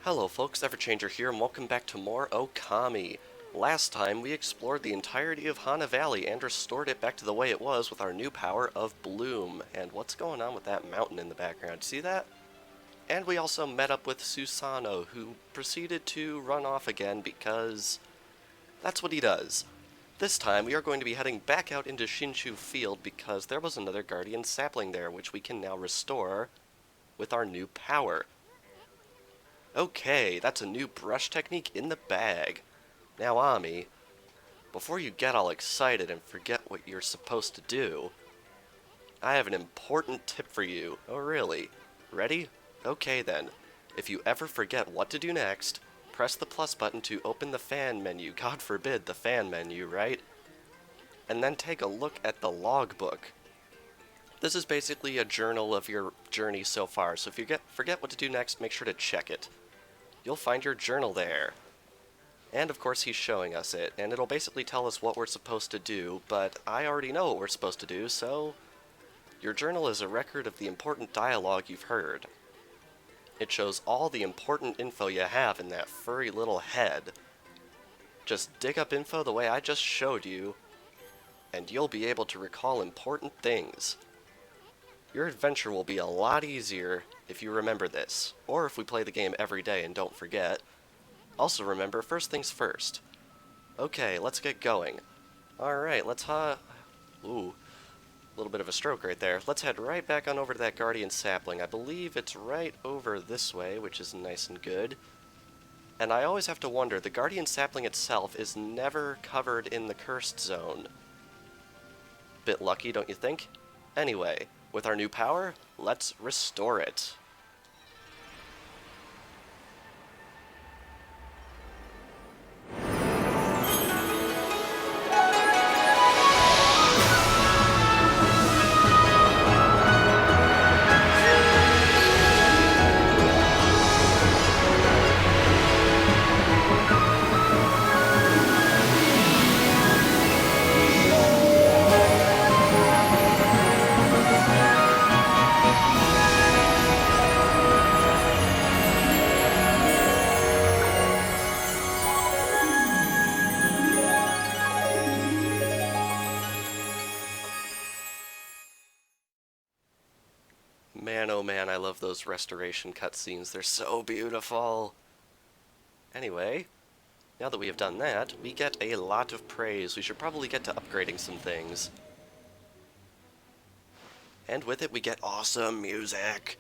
Hello folks, Everchanger here, and welcome back to more Ōkami. Last time we explored the entirety of Hana Valley and restored it back to the way it was with our new power of Bloom. And what's going on with that mountain in the background? See that? And we also met up with Susano, who proceeded to run off again because that's what he does. This time we are going to be heading back out into Shinshu Field because there was another guardian sapling there, which we can now restore with our new power. Okay, that's a new brush technique in the bag. Now, Ami, before you get all excited and forget what you're supposed to do, I have an important tip for you. Oh, really? Ready? Okay, then. If you ever forget what to do next, press the plus button to open the fan menu. God forbid the fan menu, right? And then take a look at the logbook. This is basically a journal of your journey so far, so if you forget what to do next, make sure to check it. You'll find your journal there. And of course he's showing us it, and it'll basically tell us what we're supposed to do, but I already know what we're supposed to do, so your journal is a record of the important dialogue you've heard. It shows all the important info you have in that furry little head. Just dig up info the way I just showed you, and you'll be able to recall important things. Your adventure will be a lot easier if you remember this, or if we play the game every day and don't forget. Also remember, first things first. Okay, let's get going. Alright, let's ooh, a little bit of a stroke right there. Let's head right back on over to that guardian sapling. I believe it's right over this way, which is nice and good. And I always have to wonder, the guardian sapling itself is never covered in the cursed zone. Bit lucky, don't you think? Anyway, with our new power, let's restore it. Man, oh man, I love those restoration cutscenes. They're so beautiful. Anyway, now that we have done that, we get a lot of praise. We should probably get to upgrading some things. And with it, we get awesome music.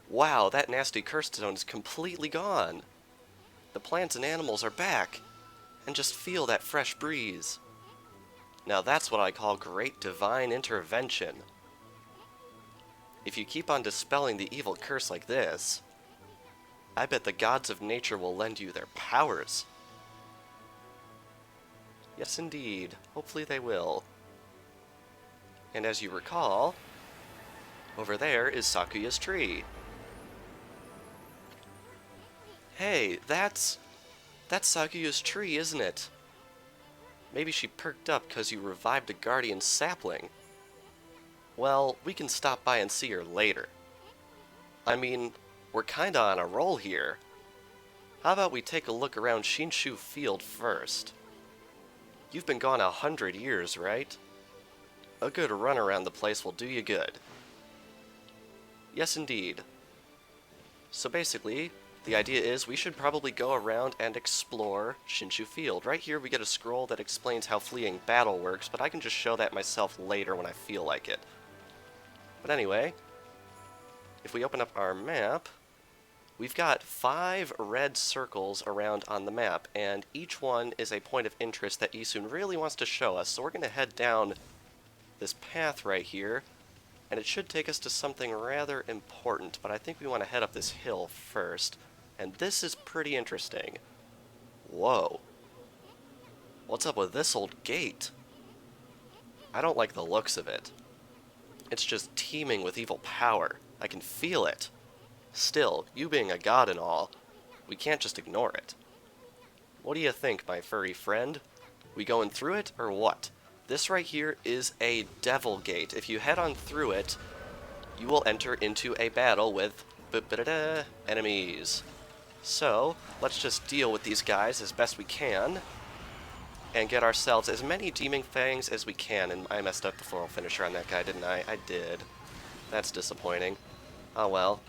Wow, that nasty cursed zone is completely gone. The plants and animals are back. And just feel that fresh breeze. Now that's what I call great divine intervention. If you keep on dispelling the evil curse like this, I bet the gods of nature will lend you their powers. Yes, indeed. Hopefully they will. And as you recall, over there is Sakuya's tree. Hey, that's Sakuya's tree, isn't it? Maybe she perked up because you revived a guardian sapling. Well, we can stop by and see her later. I mean, we're kinda on a roll here. How about we take a look around Shinshu Field first? You've been gone 100 years, right? A good run around the place will do you good. Yes, indeed. So basically, the idea is we should probably go around and explore Shinshu Field. Right here we get a scroll that explains how fleeing battle works, but I can just show that myself later when I feel like it. But anyway, if we open up our map, we've got 5 red circles around on the map, and each one is a point of interest that Isun really wants to show us. So we're going to head down this path right here, and it should take us to something rather important, but I think we want to head up this hill first, and this is pretty interesting. Whoa. What's up with this old gate? I don't like the looks of it. It's just teeming with evil power. I can feel it. Still, you being a god and all, we can't just ignore it. What do you think, my furry friend? We going through it, or what? This right here is a devil gate. If you head on through it, you will enter into a battle with enemies. So, let's just deal with these guys as best we can, and get ourselves as many Demon Fangs as we can. And I messed up the floral finisher on that guy, didn't I? I did. That's disappointing. Oh well.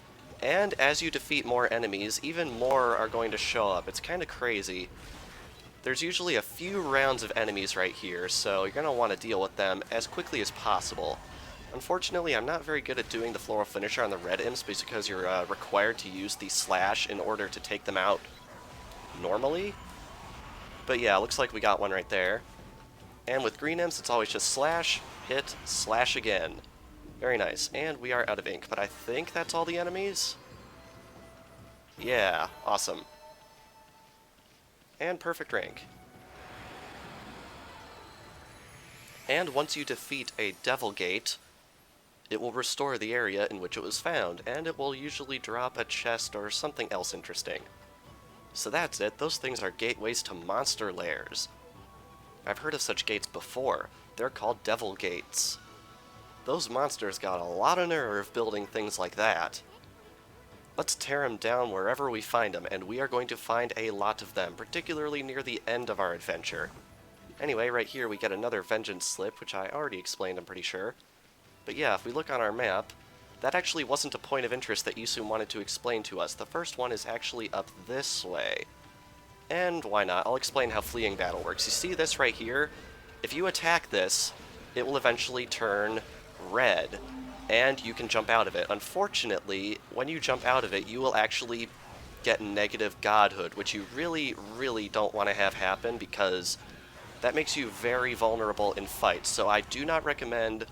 And as you defeat more enemies, even more are going to show up. It's kind of crazy. There's usually a few rounds of enemies right here, so you're going to want to deal with them as quickly as possible. Unfortunately, I'm not very good at doing the floral finisher on the red imps because you're required to use the slash in order to take them out normally. But yeah, looks like we got one right there. And with green imps, it's always just slash, hit, slash again. Very nice. And we are out of ink, but I think that's all the enemies? Yeah, awesome. And perfect rank. And once you defeat a Devil Gate, it will restore the area in which it was found, and it will usually drop a chest or something else interesting. So that's it. Those things are gateways to monster lairs. I've heard of such gates before. They're called Devil Gates. Those monsters got a lot of nerve building things like that. Let's tear them down wherever we find them, and we are going to find a lot of them, particularly near the end of our adventure. Anyway, right here we get another Vengeance Slip, which I already explained, I'm pretty sure. But yeah, if we look on our map, that actually wasn't a point of interest that Yusum wanted to explain to us. The first one is actually up this way. And why not? I'll explain how fleeing battle works. You see this right here? If you attack this, it will eventually turn red, and you can jump out of it. Unfortunately, when you jump out of it, you will actually get negative godhood, which you really, really don't want to have happen because that makes you very vulnerable in fights. So I do not recommend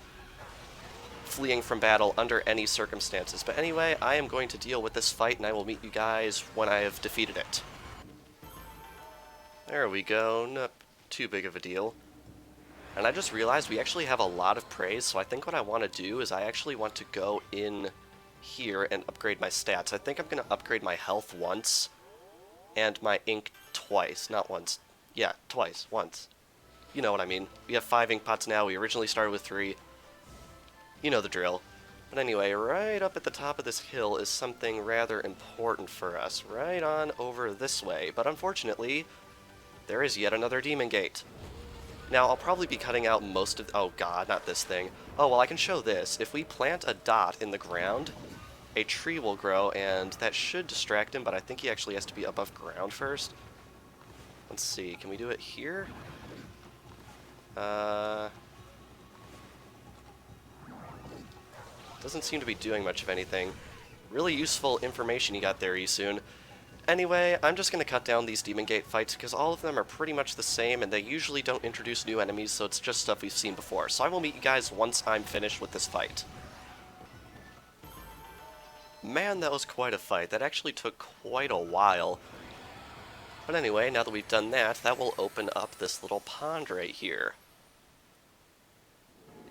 fleeing from battle under any circumstances. But anyway, I am going to deal with this fight, and I will meet you guys when I have defeated it. There we go. Not too big of a deal. And I just realized we actually have a lot of praise, so I think what I want to do is I actually want to go in here and upgrade my stats. I think I'm going to upgrade my health once, and my ink twice. Not once. Yeah, twice. Once. You know what I mean. We have 5 ink pots now. We originally started with 3. You know the drill. But anyway, right up at the top of this hill is something rather important for us. Right on over this way. But unfortunately, there is yet another demon gate. Now, I'll probably be cutting out most of... Oh god, not this thing. Oh, well, I can show this. If we plant a dot in the ground, a tree will grow, and that should distract him, but I think he actually has to be above ground first. Let's see, can we do it here? Doesn't seem to be doing much of anything. Really useful information you got there, Isun. Anyway, I'm just going to cut down these Demon Gate fights because all of them are pretty much the same and they usually don't introduce new enemies, so it's just stuff we've seen before. So I will meet you guys once I'm finished with this fight. Man, that was quite a fight. That actually took quite a while. But anyway, now that we've done that, that will open up this little pond right here.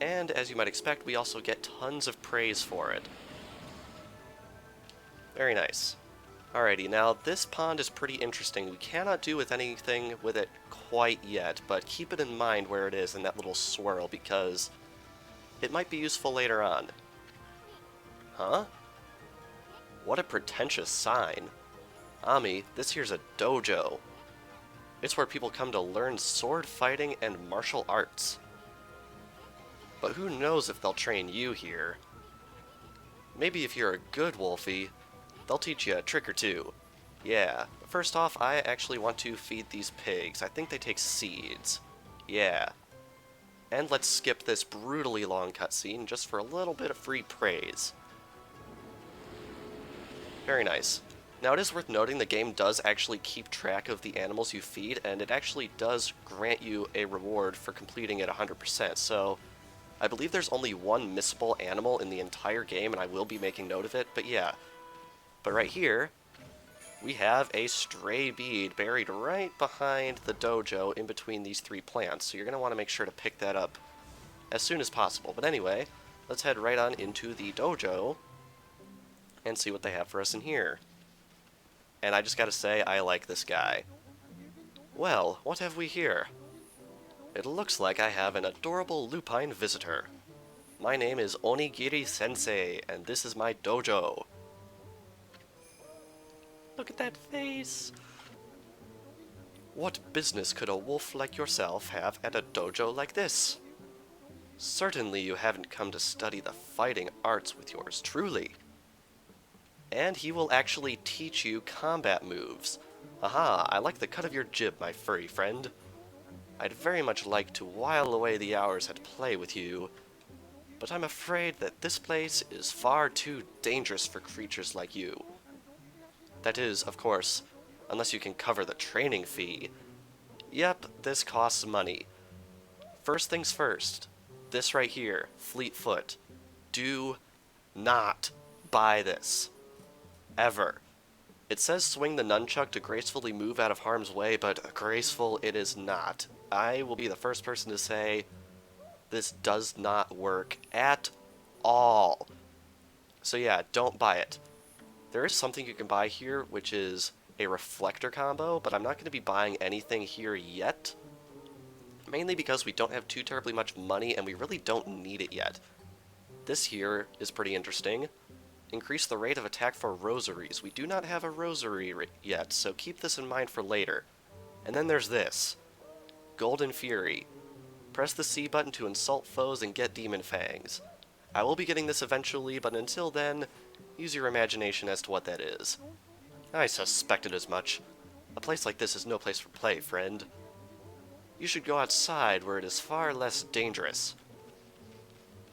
And as you might expect, we also get tons of praise for it. Very nice. Alrighty, now this pond is pretty interesting. We cannot do with anything with it quite yet, but keep it in mind where it is in that little swirl, because it might be useful later on. Huh? What a pretentious sign. Ami, this here's a dojo. It's where people come to learn sword fighting and martial arts. But who knows if they'll train you here. Maybe if you're a good Wolfie, they'll teach you a trick or two. Yeah, but first off, I actually want to feed these pigs. I think they take seeds. Yeah. And let's skip this brutally long cutscene just for a little bit of free praise. Very nice. Now it is worth noting the game does actually keep track of the animals you feed, and it actually does grant you a reward for completing it 100%, so I believe there's only one missable animal in the entire game, and I will be making note of it, but yeah. But right here, we have a stray bead buried right behind the dojo in between these 3 plants, so you're going to want to make sure to pick that up as soon as possible. But anyway, let's head right on into the dojo and see what they have for us in here. And I just gotta say, I like this guy. Well, what have we here? It looks like I have an adorable lupine visitor. My name is Onigiri Sensei, and this is my dojo. Look at that face! What business could a wolf like yourself have at a dojo like this? Certainly you haven't come to study the fighting arts with yours truly. And he will actually teach you combat moves. Aha, I like the cut of your jib, my furry friend. I'd very much like to while away the hours at play with you, but I'm afraid that this place is far too dangerous for creatures like you. That is, of course, unless you can cover the training fee. Yep, this costs money. First things first, this right here, Fleetfoot. Do not buy this. Ever. It says swing the nunchuck to gracefully move out of harm's way, but graceful it is not. I will be the first person to say this does not work at all. So yeah, don't buy it. There is something you can buy here, which is a reflector combo, but I'm not going to be buying anything here yet. Mainly because we don't have too terribly much money, and we really don't need it yet. This here is pretty interesting. Increase the rate of attack for rosaries. We do not have a rosary yet, so keep this in mind for later. And then there's this. Golden Fury. Press the C button to insult foes and get demon fangs. I will be getting this eventually, but until then, use your imagination as to what that is. I suspected as much. A place like this is no place for play, friend. You should go outside where it is far less dangerous.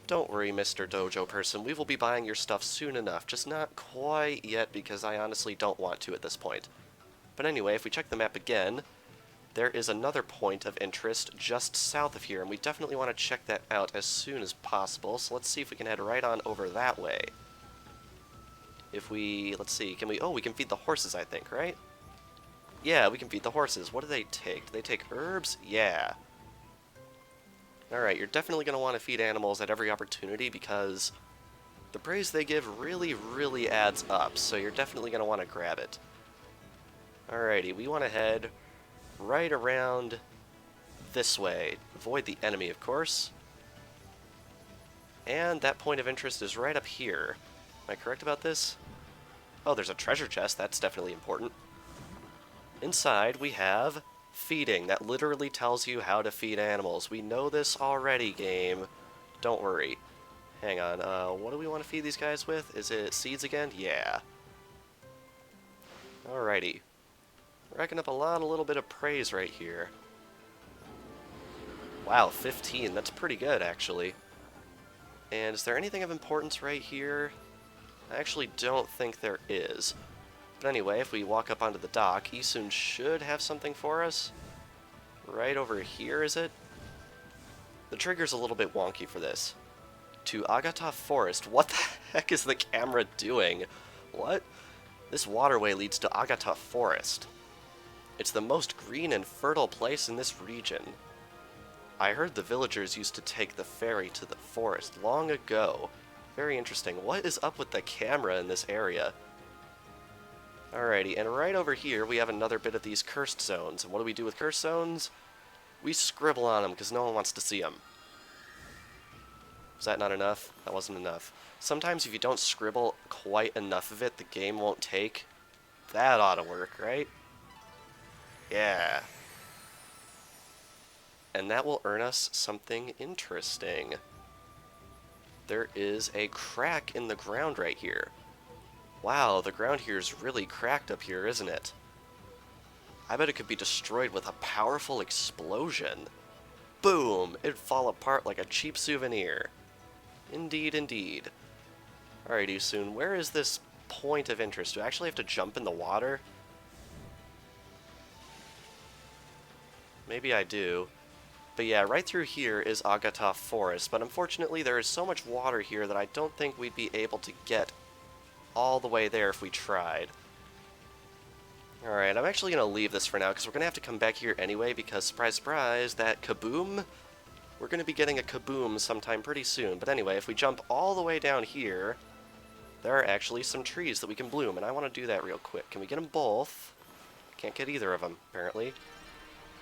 Don't worry, Mr. Dojo person, we will be buying your stuff soon enough, just not quite yet because I honestly don't want to at this point. But anyway, if we check the map again, there is another point of interest just south of here, and we definitely want to check that out as soon as possible, so let's see if we can head right on over that way. If we, let's see, can we, oh, we can feed the horses, I think, right? Yeah, we can feed the horses. What do they take? Do they take herbs? Yeah. Alright, you're definitely going to want to feed animals at every opportunity because the praise they give really, really adds up, so you're definitely going to want to grab it. Alrighty, we want to head right around this way. Avoid the enemy, of course. And that point of interest is right up here. Am I correct about this? Oh, there's a treasure chest. That's definitely important. Inside, we have feeding. That literally tells you how to feed animals. We know this already, game. Don't worry. Hang on. What do we want to feed these guys with? Is it seeds again? Yeah. Alrighty. Racking up a little bit of praise right here. Wow, 15. That's pretty good, actually. And is there anything of importance right here? I actually don't think there is. But anyway, if we walk up onto the dock, Isun should have something for us. Right over here, is it? The trigger's a little bit wonky for this. To Agata Forest. What the heck is the camera doing? What? This waterway leads to Agata Forest. It's the most green and fertile place in this region. I heard the villagers used to take the ferry to the forest long ago. Very interesting. What is up with the camera in this area? Alrighty, and right over here we have another bit of these cursed zones. And what do we do with cursed zones? We scribble on them because no one wants to see them. Was that not enough? That wasn't enough. Sometimes if you don't scribble quite enough of it, the game won't take. That ought to work, right? Yeah. And that will earn us something interesting. There is a crack in the ground right here. Wow, the ground here is really cracked up here, isn't it? I bet it could be destroyed with a powerful explosion. Boom! It'd fall apart like a cheap souvenir. Indeed, indeed. Alright, Isun, where is this point of interest? Do I actually have to jump in the water? Maybe I do. But yeah, right through here is Agata Forest, but unfortunately there is so much water here that I don't think we'd be able to get all the way there if we tried. Alright, I'm actually going to leave this for now because we're going to have to come back here anyway because, surprise, surprise, that kaboom, we're going to be getting a kaboom sometime pretty soon. But anyway, if we jump all the way down here, there are actually some trees that we can bloom, and I want to do that real quick. Can we get them both? Can't get either of them, apparently.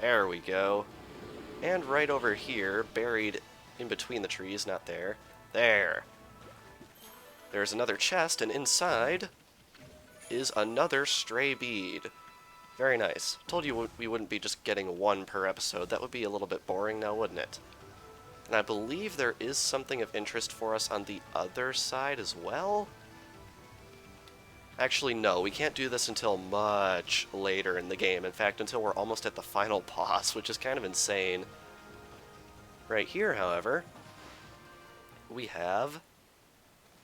There we go. And right over here, buried in between the trees, not there. There. There's another chest, and inside is another stray bead. Very nice. Told you we wouldn't be just getting one per episode. That would be a little bit boring now, wouldn't it? And I believe there is something of interest for us on the other side as well? Actually, no, we can't do this until much later in the game. In fact, until we're almost at the final boss, which is kind of insane. Right here, however, we have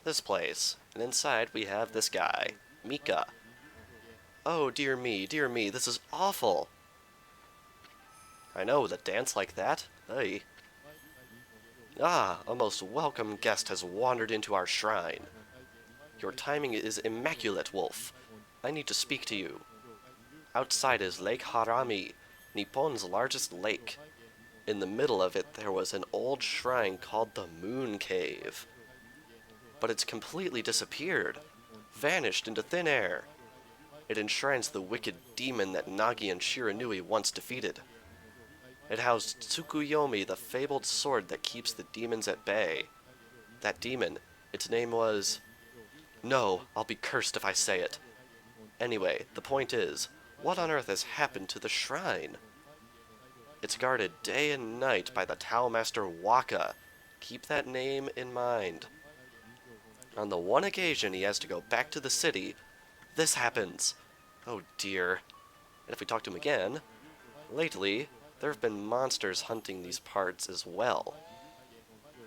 this place. And inside, we have this guy, Mika. Oh, dear me, this is awful. I know, the dance like that? Hey. Ah, a most welcome guest has wandered into our shrine. Your timing is immaculate, Wolf. I need to speak to you. Outside is Lake Harami, Nippon's largest lake. In the middle of it there was an old shrine called the Moon Cave. But it's completely disappeared, vanished into thin air. It enshrines the wicked demon that Nagi and Shiranui once defeated. It housed Tsukuyomi, the fabled sword that keeps the demons at bay. That demon, its name was... No, I'll be cursed if I say it. Anyway, the point is, what on earth has happened to the shrine? It's guarded day and night by the Tao Master Waka. Keep that name in mind. On the one occasion he has to go back to the city, this happens. Oh dear. And if we talk to him again, lately, there have been monsters hunting these parts as well.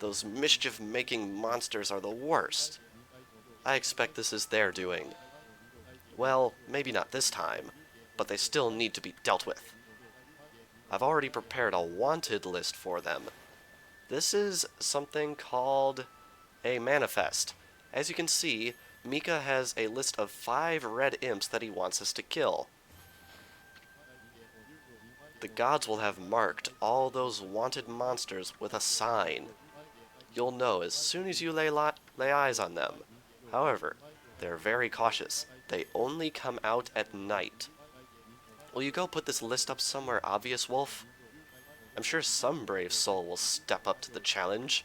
Those mischief-making monsters are the worst. I expect this is their doing. Well, maybe not this time, but they still need to be dealt with. I've already prepared a wanted list for them. This is something called a manifest. As you can see, Mika has a list of 5 red imps that he wants us to kill. The gods will have marked all those wanted monsters with a sign. You'll know as soon as you lay eyes on them. However, they're very cautious. They only come out at night. Will you go put this list up somewhere obvious, Wolf? I'm sure some brave soul will step up to the challenge.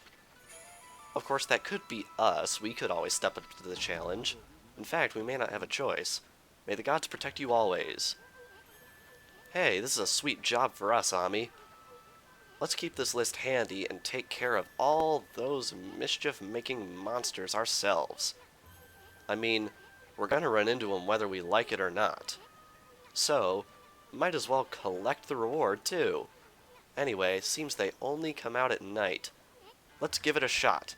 Of course, that could be us. We could always step up to the challenge. In fact, we may not have a choice. May the gods protect you always. Hey, this is a sweet job for us, Ami. Let's keep this list handy and take care of all those mischief-making monsters ourselves. I mean, we're gonna run into them whether we like it or not. So, might as well collect the reward, too. Anyway, seems they only come out at night. Let's give it a shot.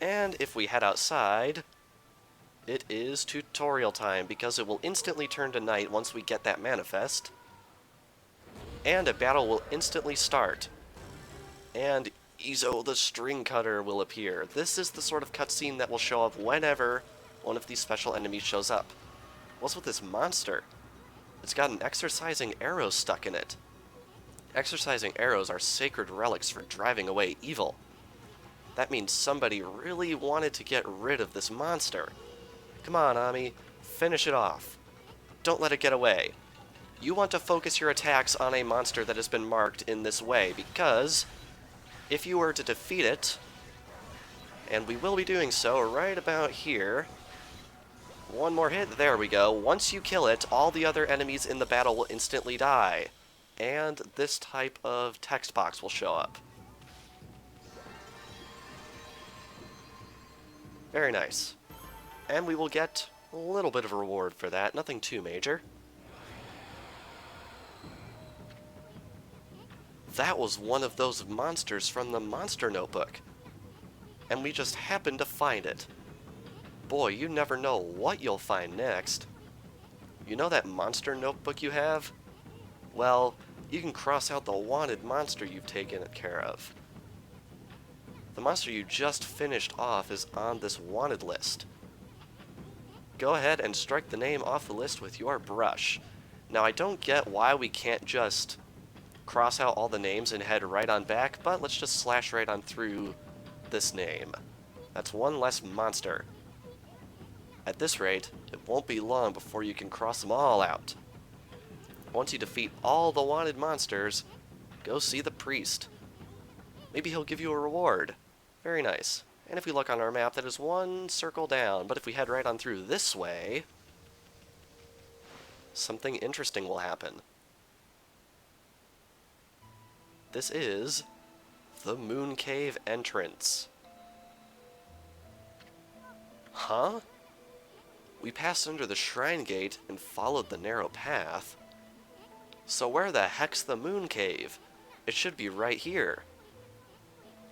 And if we head outside, it is tutorial time, because it will instantly turn to night once we get that manifest. And a battle will instantly start. And Izo the String Cutter will appear. This is the sort of cutscene that will show up whenever one of these special enemies shows up. What's with this monster? It's got an exorcising arrow stuck in it. Exorcising arrows are sacred relics for driving away evil. That means somebody really wanted to get rid of this monster. Come on, Ami, finish it off. Don't let it get away. You want to focus your attacks on a monster that has been marked in this way, because if you were to defeat it, and we will be doing so right about here, one more hit, there we go. Once you kill it, all the other enemies in the battle will instantly die, and this type of text box will show up. Very nice. And we will get a little bit of a reward for that, nothing too major. That was one of those monsters from the Monster Notebook. And we just happened to find it. Boy, you never know what you'll find next. You know that Monster Notebook you have? Well, you can cross out the wanted monster you've taken care of. The monster you just finished off is on this wanted list. Go ahead and strike the name off the list with your brush. Now, I don't get why we can't just cross out all the names and head right on back, but let's just slash right on through this name. That's one less monster. At this rate, it won't be long before you can cross them all out. Once you defeat all the wanted monsters, go see the priest. Maybe he'll give you a reward. Very nice. And if we look on our map, that is one circle down, but if we head right on through this way, something interesting will happen. This is the Moon Cave entrance. Huh? We passed under the shrine gate and followed the narrow path. So where the heck's the Moon Cave? It should be right here.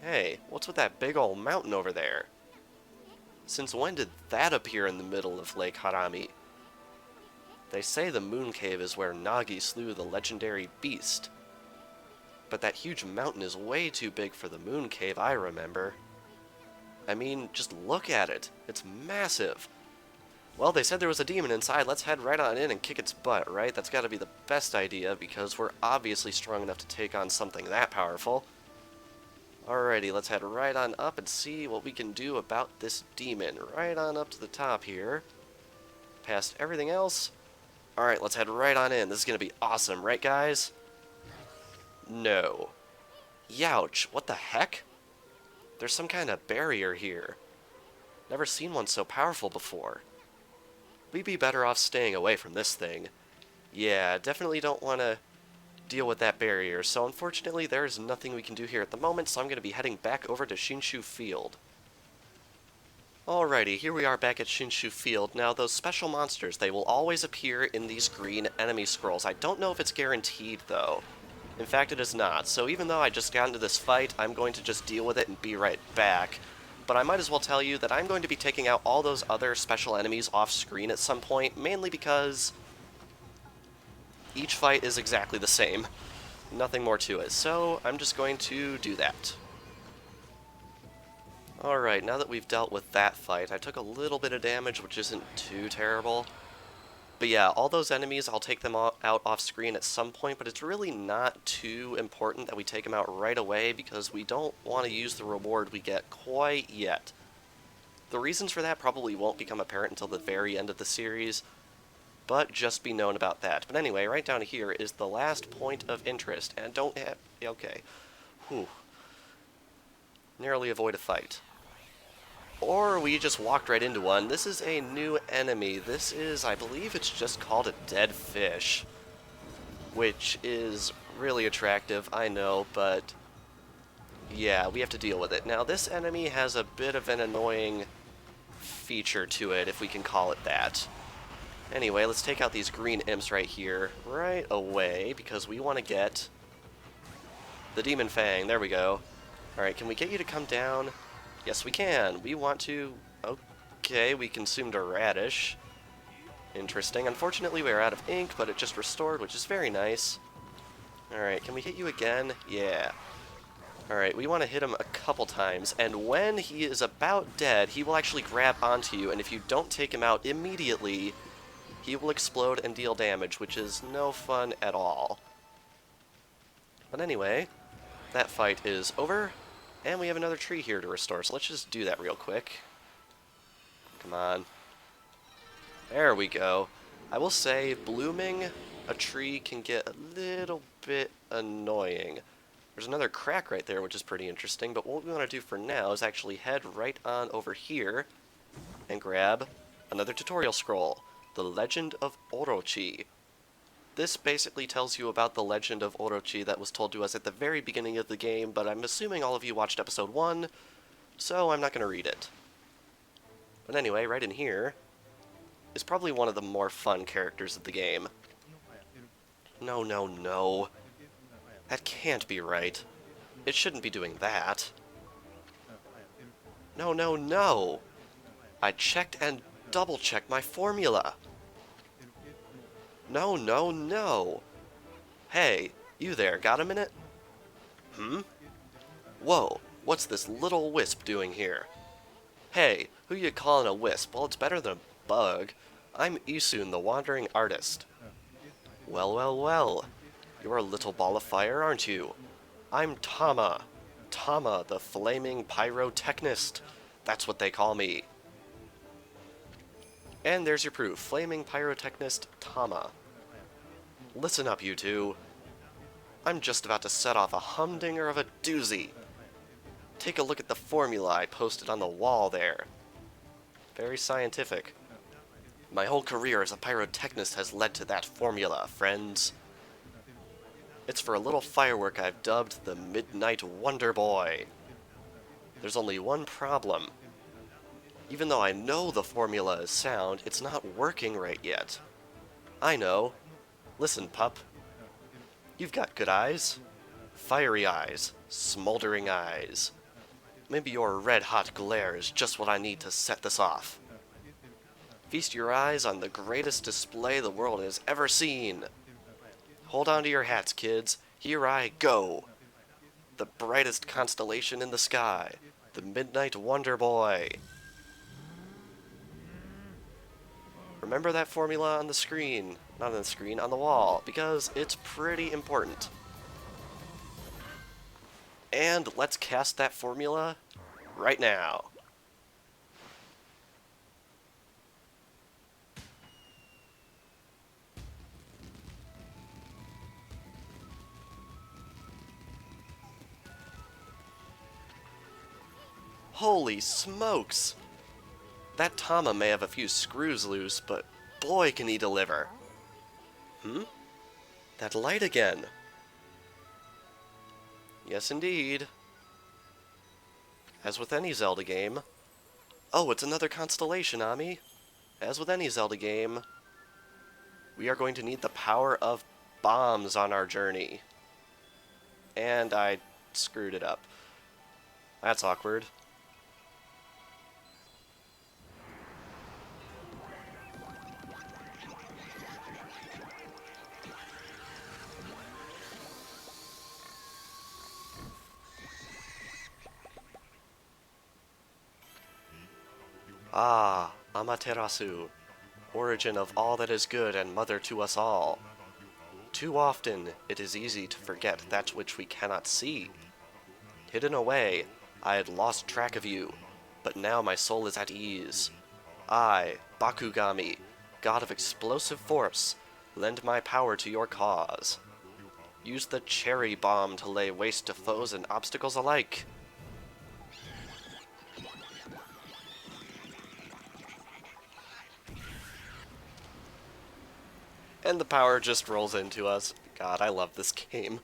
Hey, what's with that big old mountain over there? Since when did that appear in the middle of Lake Harami? They say the Moon Cave is where Nagi slew the legendary beast. But that huge mountain is way too big for the Moon Cave I remember. I mean, just look at it. It's massive. Well, they said there was a demon inside. Let's head right on in and kick its butt, right? That's got to be the best idea, because we're obviously strong enough to take on something that powerful. Alrighty, let's head right on up and see what we can do about this demon. Right on up to the top here. Past everything else. Alright, let's head right on in. This is going to be awesome, right guys? No. Youch, what the heck? There's some kind of barrier here. Never seen one so powerful before. We'd be better off staying away from this thing. Yeah, definitely don't want to deal with that barrier, so unfortunately there's nothing we can do here at the moment, so I'm going to be heading back over to Shinshu Field. Alrighty, here we are back at Shinshu Field. Now, those special monsters, they will always appear in these green enemy scrolls. I don't know if it's guaranteed, though. In fact, it is not, so even though I just got into this fight, I'm going to just deal with it and be right back. But I might as well tell you that I'm going to be taking out all those other special enemies off screen at some point, mainly because each fight is exactly the same. Nothing more to it, so I'm just going to do that. Alright, now that we've dealt with that fight, I took a little bit of damage, which isn't too terrible. But yeah, all those enemies, I'll take them out off screen at some point, but it's really not too important that we take them out right away, because we don't want to use the reward we get quite yet. The reasons for that probably won't become apparent until the very end of the series, but just be known about that. But anyway, right down here is the last point of interest, and don't have... okay. Whew. Narrowly avoid a fight. Or we just walked right into one. This is a new enemy. This is, I believe it's just called a dead fish, which is really attractive, I know, but yeah, we have to deal with it. Now, this enemy has a bit of an annoying feature to it, if we can call it that. Anyway, let's take out these green imps right here, right away, because we want to get the Demon Fang. There we go. Alright, can we get you to come down? Yes, we can. We want to... okay, we consumed a radish. Interesting. Unfortunately, we are out of ink, but it just restored, which is very nice. Alright, can we hit you again? Yeah. Alright, we want to hit him a couple times, and when he is about dead, he will actually grab onto you, and if you don't take him out immediately, he will explode and deal damage, which is no fun at all. But anyway, that fight is over. And we have another tree here to restore, so let's just do that real quick. Come on. There we go. I will say, blooming a tree can get a little bit annoying. There's another crack right there, which is pretty interesting, but what we want to do for now is actually head right on over here and grab another tutorial scroll, The Legend of Orochi. This basically tells you about the legend of Orochi that was told to us at the very beginning of the game, but I'm assuming all of you watched episode 1, so I'm not going to read it. But anyway, right in here is probably one of the more fun characters of the game. No, no, no. That can't be right. It shouldn't be doing that. No, no, no! I checked and double-checked my formula. No, no, no! Hey, you there, got a minute? Hmm? Whoa, what's this little wisp doing here? Hey, who you calling a wisp? Well, it's better than a bug. I'm Isun, the wandering artist. Well, well, well. You're a little ball of fire, aren't you? I'm Tama. Tama, the flaming pyrotechnist. That's what they call me. And there's your proof, flaming pyrotechnist Tama. Listen up, you two. I'm just about to set off a humdinger of a doozy. Take a look at the formula I posted on the wall there. Very scientific. My whole career as a pyrotechnist has led to that formula, friends. It's for a little firework I've dubbed the Midnight Wonder Boy. There's only one problem. Even though I know the formula is sound, it's not working right yet. I know. Listen, pup. You've got good eyes. Fiery eyes. Smoldering eyes. Maybe your red-hot glare is just what I need to set this off. Feast your eyes on the greatest display the world has ever seen. Hold on to your hats, kids. Here I go. The brightest constellation in the sky. The Midnight Wonder Boy. Remember that formula on the screen. Not on the screen, on the wall, because it's pretty important. And let's cast that formula right now. Holy smokes! That Tama may have a few screws loose, but boy can he deliver. That light again. Yes, indeed. As with any Zelda game. Oh, it's another constellation, Ami. As with any Zelda game, we are going to need the power of bombs on our journey. And I screwed it up. That's awkward. Ah, Amaterasu, origin of all that is good and mother to us all. Too often, it is easy to forget that which we cannot see. Hidden away, I had lost track of you, but now my soul is at ease. I, Bakugami, god of explosive force, lend my power to your cause. Use the cherry bomb to lay waste to foes and obstacles alike. And the power just rolls into us. God, I love this game.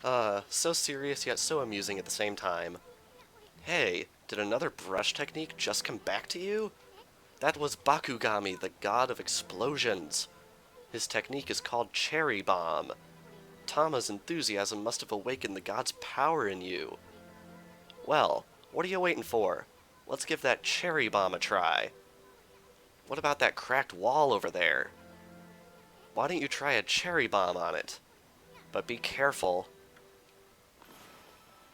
So serious yet so amusing at the same time. Hey, did another brush technique just come back to you? That was Bakugami, the god of explosions. His technique is called Cherry Bomb. Tama's enthusiasm must have awakened the god's power in you. Well, what are you waiting for? Let's give that Cherry Bomb a try. What about that cracked wall over there? Why don't you try a cherry bomb on it? But be careful.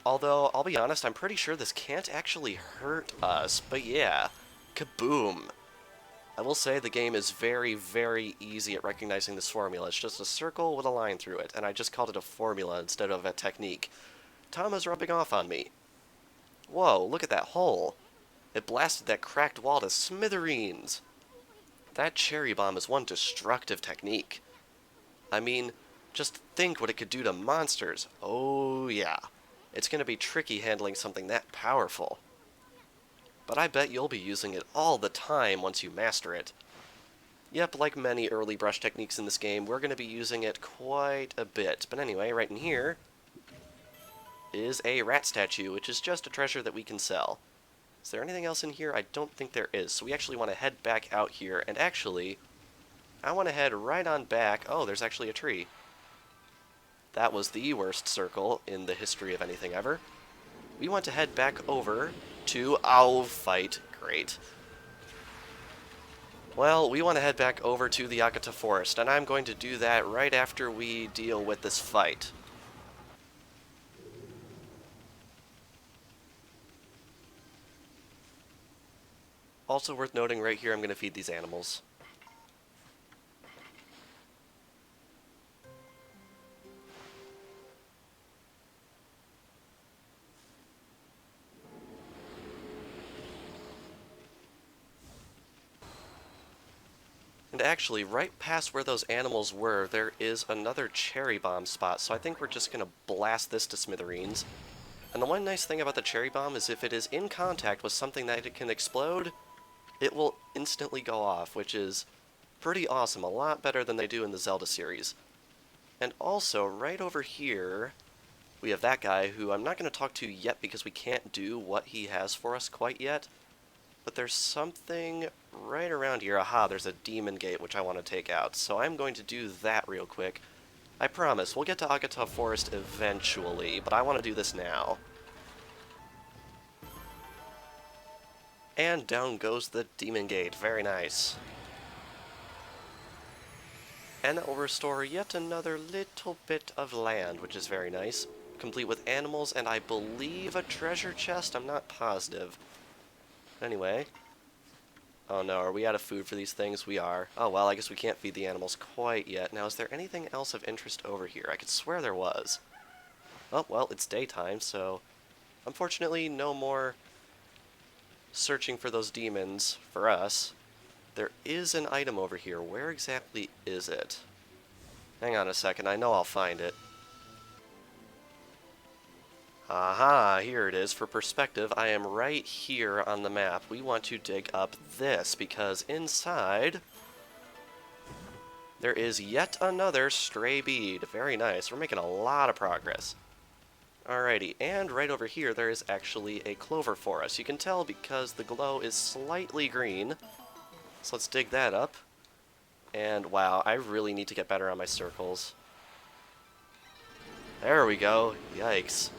Although, I'll be honest, I'm pretty sure this can't actually hurt us, but yeah. Kaboom! I will say the game is very, very easy at recognizing this formula. It's just a circle with a line through it, and I just called it a formula instead of a technique. Tama's rubbing off on me. Whoa, look at that hole. It blasted that cracked wall to smithereens. That cherry bomb is one destructive technique. I mean, just think what it could do to monsters. Oh yeah, it's going to be tricky handling something that powerful. But I bet you'll be using it all the time once you master it. Yep, like many early brush techniques in this game, we're going to be using it quite a bit. But anyway, right in here is a rat statue, which is just a treasure that we can sell. Is there anything else in here? I don't think there is. So we actually want to head back out here. And actually, I want to head right on back. Oh, there's actually a tree. That was the worst circle in the history of anything ever. We want to head back over to... Oh, fight. Great. Well, we want to head back over to the Akata Forest, and I'm going to do that right after we deal with this fight. Also worth noting right here, I'm going to feed these animals. And actually, right past where those animals were, there is another cherry bomb spot, so I think we're just going to blast this to smithereens. And the one nice thing about the cherry bomb is if it is in contact with something that it can explode, it will instantly go off, which is pretty awesome, a lot better than they do in the Zelda series. And also, right over here, we have that guy who I'm not going to talk to yet because we can't do what he has for us quite yet. But there's something right around here. Aha, there's a demon gate which I want to take out. So I'm going to do that real quick. I promise, we'll get to Ōkami Forest eventually, but I want to do this now. And down goes the demon gate. Very nice. And that will restore yet another little bit of land, which is very nice. Complete with animals and I believe a treasure chest? I'm not positive. Anyway. Oh no, are we out of food for these things? We are. Oh well, I guess we can't feed the animals quite yet. Now, is there anything else of interest over here? I could swear there was. Oh, well, it's daytime, so unfortunately no more searching for those demons for us. There is an item over here. Where exactly is it? Hang on a second, I know I'll find it. Aha, here it is. For perspective, I am right here on the map. We want to dig up this, because inside there is yet another stray bead. Very nice. We're making a lot of progress. Alrighty, and right over here there is actually a clover for us. You can tell because the glow is slightly green. So let's dig that up. And wow, I really need to get better on my circles. There we go. Yikes.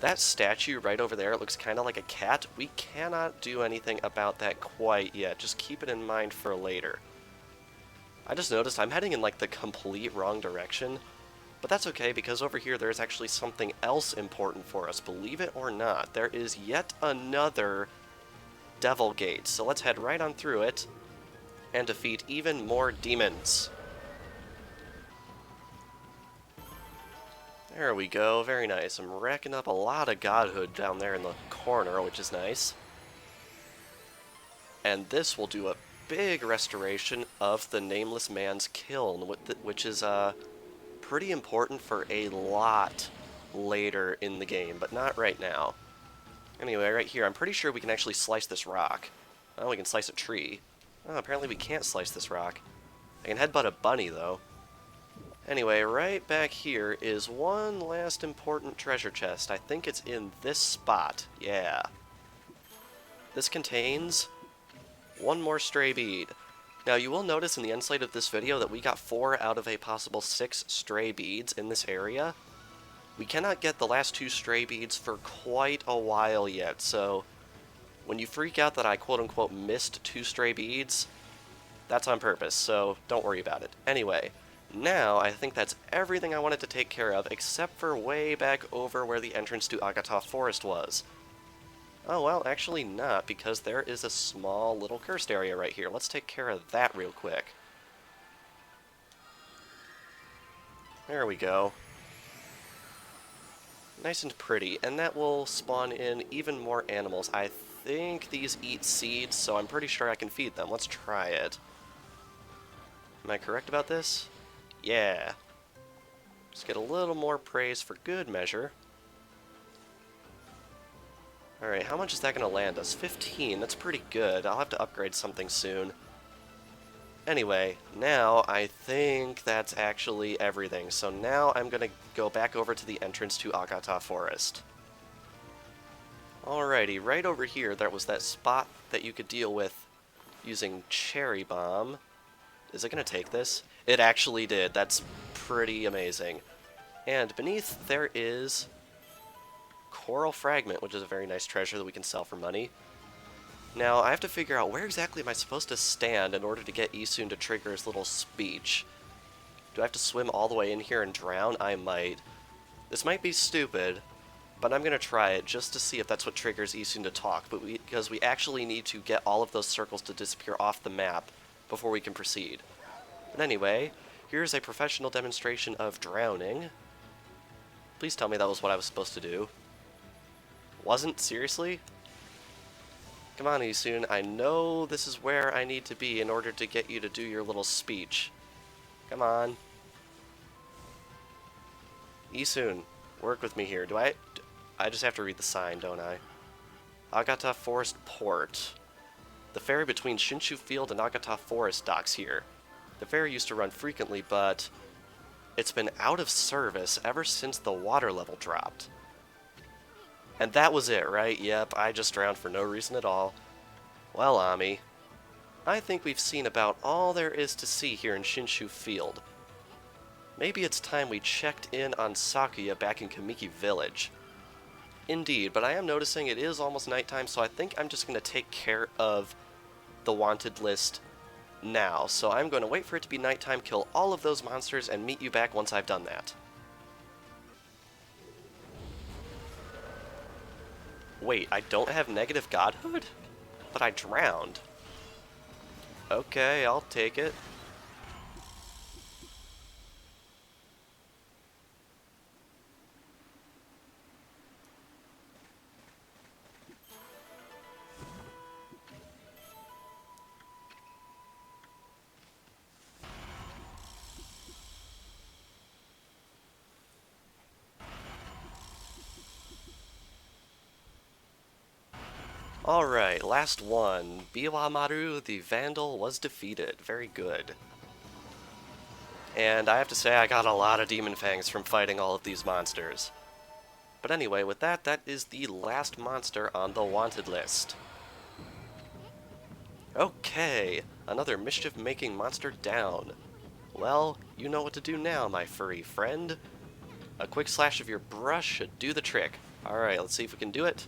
That statue right over there, it looks kind of like a cat. We cannot do anything about that quite yet. Just keep it in mind for later. I just noticed I'm heading in like the complete wrong direction. But that's okay, because over here there is actually something else important for us. Believe it or not, there is yet another devil gate. So let's head right on through it and defeat even more demons. There we go, very nice. I'm racking up a lot of godhood down there in the corner, which is nice. And this will do a big restoration of the Nameless Man's Kiln, which is pretty important for a lot later in the game, but not right now. Anyway, right here, I'm pretty sure we can actually slice this rock. Oh, we can slice a tree. Oh, apparently we can't slice this rock. I can headbutt a bunny, though. Anyway, right back here is one last important treasure chest. I think it's in this spot. Yeah. This contains one more stray bead. Now, you will notice in the end slate of this video that we got 4 out of a possible 6 stray beads in this area. We cannot get the last 2 stray beads for quite a while yet, so when you freak out that I quote-unquote missed 2 stray beads, that's on purpose, so don't worry about it. Anyway. Now, I think that's everything I wanted to take care of, except for way back over where the entrance to Ōkami Forest was. Oh, well, actually not, because there is a small little cursed area right here. Let's take care of that real quick. There we go. Nice and pretty, and that will spawn in even more animals. I think these eat seeds, so I'm pretty sure I can feed them. Let's try it. Am I correct about this? Yeah. Just get a little more praise for good measure. Alright, how much is that going to land us? 15, that's pretty good. I'll have to upgrade something soon. Anyway, now I think that's actually everything. So now I'm going to go back over to the entrance to Ōkami Forest. Alrighty, right over here there was that spot that you could deal with using Cherry Bomb. Is it going to take this? It actually did. That's pretty amazing. And beneath there is Coral Fragment, which is a very nice treasure that we can sell for money. Now, I have to figure out where exactly am I supposed to stand in order to get Isun to trigger his little speech. Do I have to swim all the way in here and drown? I might. This might be stupid, but I'm going to try it just to see if that's what triggers Isun to talk, because we actually need to get all of those circles to disappear off the map before we can proceed. But anyway, here's a professional demonstration of drowning. Please tell me that was what I was supposed to do. Wasn't? Seriously? Come on, Isun. I know this is where I need to be in order to get you to do your little speech. Come on. Isun, work with me here. I just have to read the sign, don't I? Ōkami Forest Port. The ferry between Shinshu Field and Nagata Forest docks here. The ferry used to run frequently, but it's been out of service ever since the water level dropped. And that was it, right? Yep, I just drowned for no reason at all. Well, Ami, I think we've seen about all there is to see here in Shinshu Field. Maybe it's time we checked in on Sakuya back in Kamiki Village. Indeed, but I am noticing it is almost nighttime, so I think I'm just going to take care of the wanted list now. So I'm going to wait for it to be nighttime, kill all of those monsters, and meet you back once I've done that. Wait, I don't have negative godhood? But I drowned. Okay, I'll take it. Alright, last one. Biwamaru the Vandal was defeated. Very good. And I have to say I got a lot of Demon Fangs from fighting all of these monsters. But anyway, with that, that is the last monster on the wanted list. Okay, another mischief-making monster down. Well, you know what to do now, my furry friend. A quick slash of your brush should do the trick. Alright, let's see if we can do it.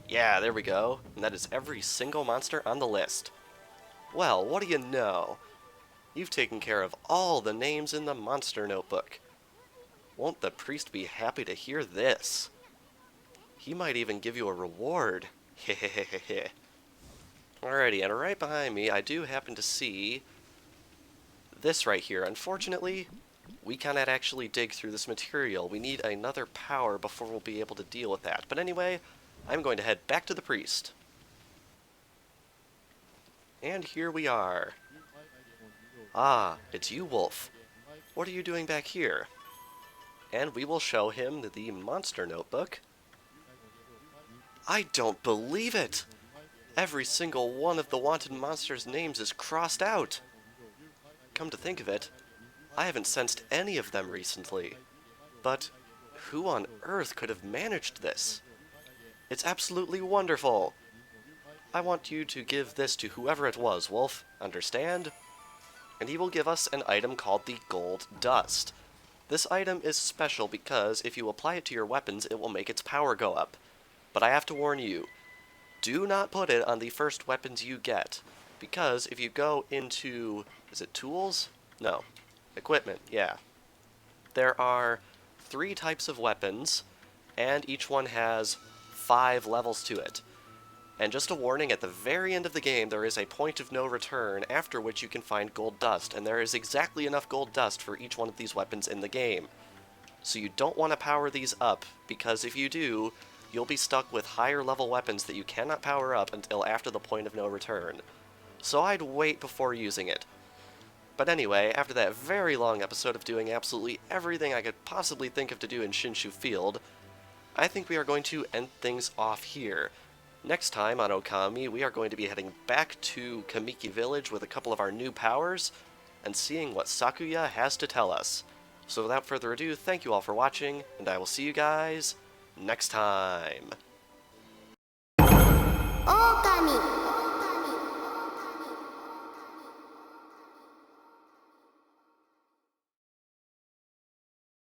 Yeah, there we go. And that is every single monster on the list. Well, what do you know? You've taken care of all the names in the monster notebook. Won't the priest be happy to hear this? He might even give you a reward. Hehehehe. Alrighty, and right behind me, I do happen to see this right here. Unfortunately, we cannot actually dig through this material. We need another power before we'll be able to deal with that. But anyway, I'm going to head back to the priest. And here we are. Ah, it's you, Wolf. What are you doing back here? And we will show him the monster notebook. I don't believe it! Every single one of the wanted monsters' names is crossed out. Come to think of it, I haven't sensed any of them recently. But who on earth could have managed this? It's absolutely wonderful. I want you to give this to whoever it was, Wolf. Understand? And he will give us an item called the Gold Dust. This item is special because if you apply it to your weapons, it will make its power go up. But I have to warn you, do not put it on the first weapons you get, because if you go into, is it tools? No. Equipment, yeah. There are 3 types of weapons, and each one has 5 levels to it. And just a warning, at the very end of the game, there is a point of no return, after which you can find gold dust, and there is exactly enough gold dust for each one of these weapons in the game. So you don't want to power these up, because if you do, you'll be stuck with higher level weapons that you cannot power up until after the point of no return. So I'd wait before using it. But anyway, after that very long episode of doing absolutely everything I could possibly think of to do in Shinshu Field, I think we are going to end things off here. Next time on Ōkami, we are going to be heading back to Kamiki Village with a couple of our new powers, and seeing what Sakuya has to tell us. So without further ado, thank you all for watching, and I will see you guys next time. Ōkami